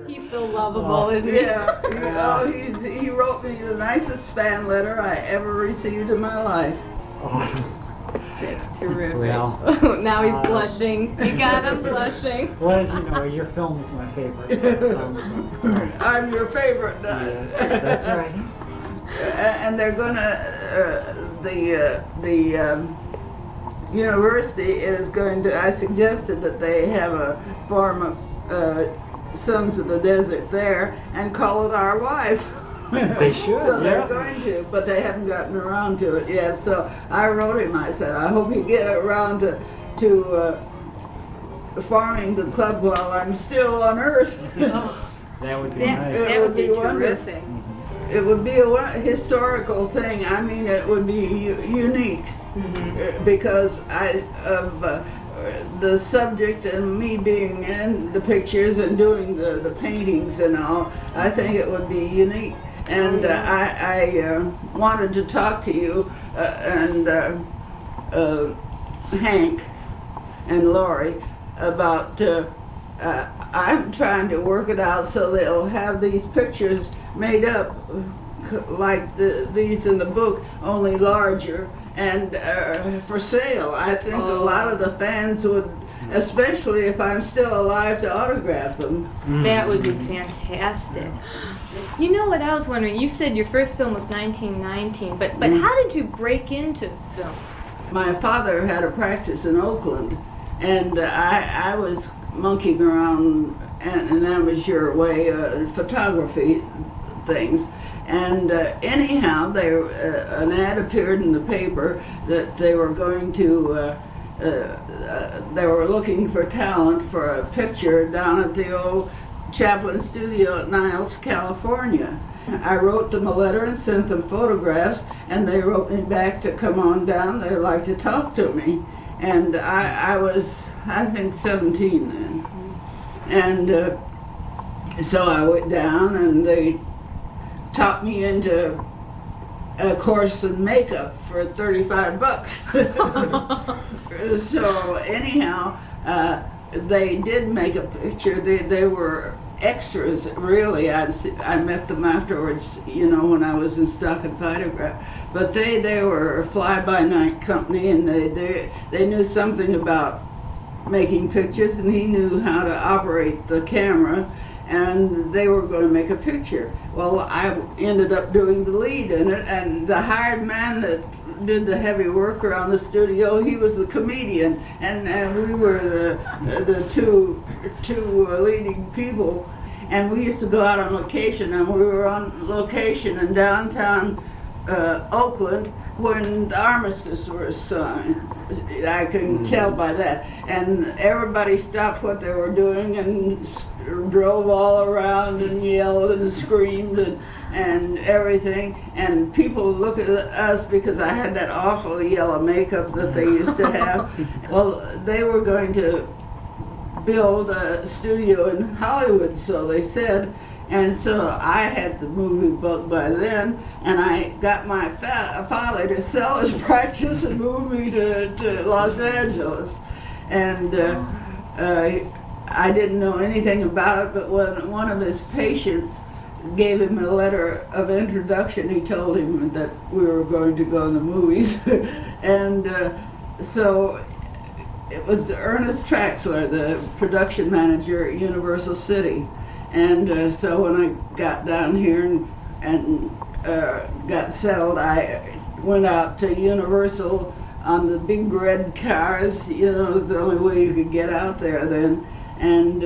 He's so lovable, isn't he? Yeah, you know, he wrote me the nicest fan letter I ever received in my life. That's terrific. Well, now he's blushing. You got him blushing. well, as you know, your film is my favorite. So. I'm your favorite, Yes, that's right. And they're gonna, the university is going to, I suggested that they have a form of Sons of the Desert there and call it Our Wives. They should, So they're yeah. going to, but they haven't gotten around to it yet. So I wrote him, I said, I hope you get around to forming the club while I'm still on Earth. That would be nice. That would be wonderful. terrific. It would be a historical thing. I mean, it would be unique because of the subject and me being in the pictures and doing the paintings and all. I think it would be unique. And I wanted to talk to you and Hank and Laurie about. I'm trying to work it out so they'll have these pictures made up like these in the book, only larger, and for sale. I think a lot of the fans would, especially if I'm still alive, to autograph them. That would be fantastic. You know what I was wondering? You said your first film was 1919, but how did you break into films? My father had a practice in Oakland, and I was monkeying around an amateur way, photography things. And anyhow, an ad appeared in the paper that they were going to, they were looking for talent for a picture down at the old Chaplin studio at Niles, California. I wrote them a letter and sent them photographs, and they wrote me back to come on down. They'd like to talk to me. And I was, I think, 17 then. And so I went down, and they taught me into a course in makeup for $35. So anyhow, they did make a picture. They were extras, really. I met them afterwards, you know, when I was in Stock and Photograph. But they were a fly-by-night company, and they knew something about making pictures, and he knew how to operate the camera, and they were going to make a picture. Well, I ended up doing the lead in it, and the hired man that did the heavy work around the studio, he was the comedian, and we were the two leading people. And we used to go out on location, and we were on location in downtown Oakland when the armistice was signed. I can tell by that. And everybody stopped what they were doing and drove all around and yelled and screamed and everything. And people looked at us because I had that awful yellow makeup that they used to have. Well, they were going to build a studio in Hollywood, so they said. And so I had the movie book by then, and I got my father to sell his practice and move me to Los Angeles. And I didn't know anything about it, but when one of his patients gave him a letter of introduction, he told him that we were going to go in the movies. And so it was Ernest Traxler, the production manager at Universal City. And so when I got down here and got settled, I went out to Universal on the big red cars. You know, it was the only way you could get out there then. And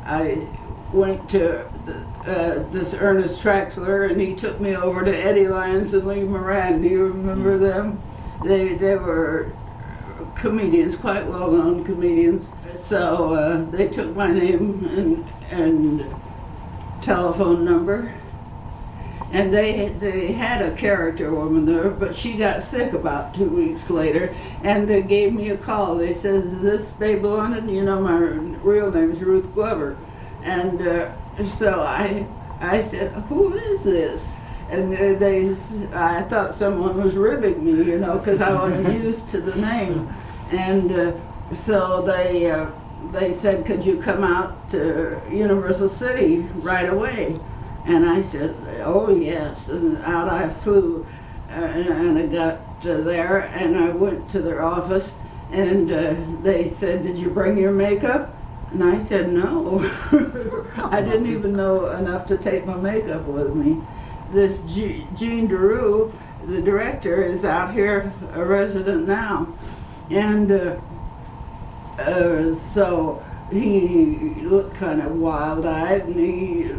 I went to this Ernest Traxler, and he took me over to Eddie Lyons and Lee Moran. Do you remember them? They were comedians, quite well-known comedians. So they took my name and telephone number, and they had a character woman there, but she got sick about 2 weeks later, and they gave me a call. They said, "Is this Babe London?" You know, my real name's Ruth Glover. And so I said, "Who is this?" and I thought someone was ribbing me, you know, because I wasn't used to the name. And so they said, could you come out to Universal City right away? And I said, oh yes, and out I flew, and I got there, and I went to their office, and they said, did you bring your makeup? And I said, no. I didn't even know enough to take my makeup with me. This Jean Deroux, the director, is out here, a resident now. And so he looked kind of wild-eyed, and he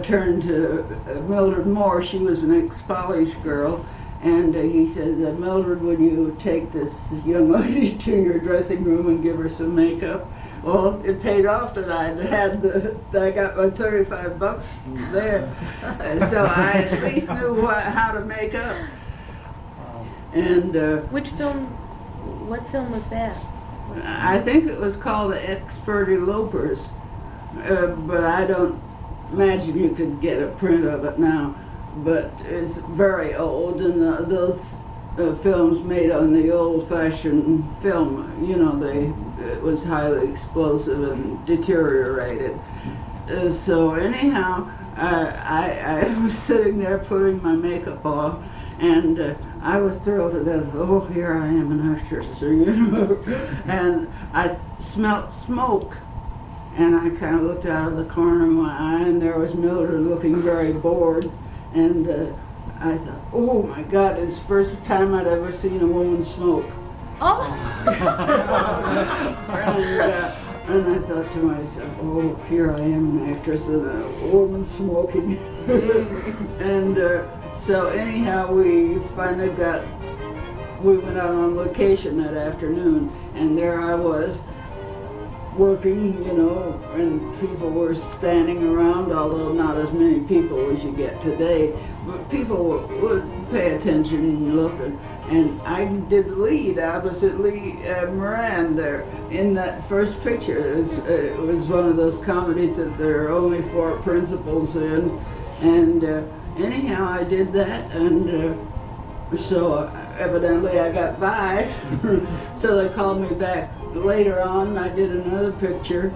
turned to Mildred Moore. She was an ex-Polish girl. And he said, Mildred, would you take this young lady to your dressing room and give her some makeup? Well, it paid off that I got my $35 there. So I at least knew how to make up. And what film was that? I think it was called The Expert Elopers, but I don't imagine you could get a print of it now. But it's very old, and those films made on the old-fashioned film, you know, it was highly explosive and deteriorated. So anyhow, I was sitting there putting my makeup on, and I was thrilled to death. Oh, here I am, an actress, you know. And I smelt smoke, and I kind of looked out of the corner of my eye, and there was Mildred looking very bored. And I thought, oh my God, it's the first time I'd ever seen a woman smoke. Oh! And I thought to myself, oh, here I am, an actress and a woman smoking. And so anyhow, we finally we went out on location that afternoon, and there I was, working, you know, and people were standing around, although not as many people as you get today. But people would pay attention and look, and I did the lead. I was at Moran there in that first picture. It was one of those comedies that there are only 4 principals in, and anyhow I did that, and so evidently I got by. So they called me back later on. I did another picture,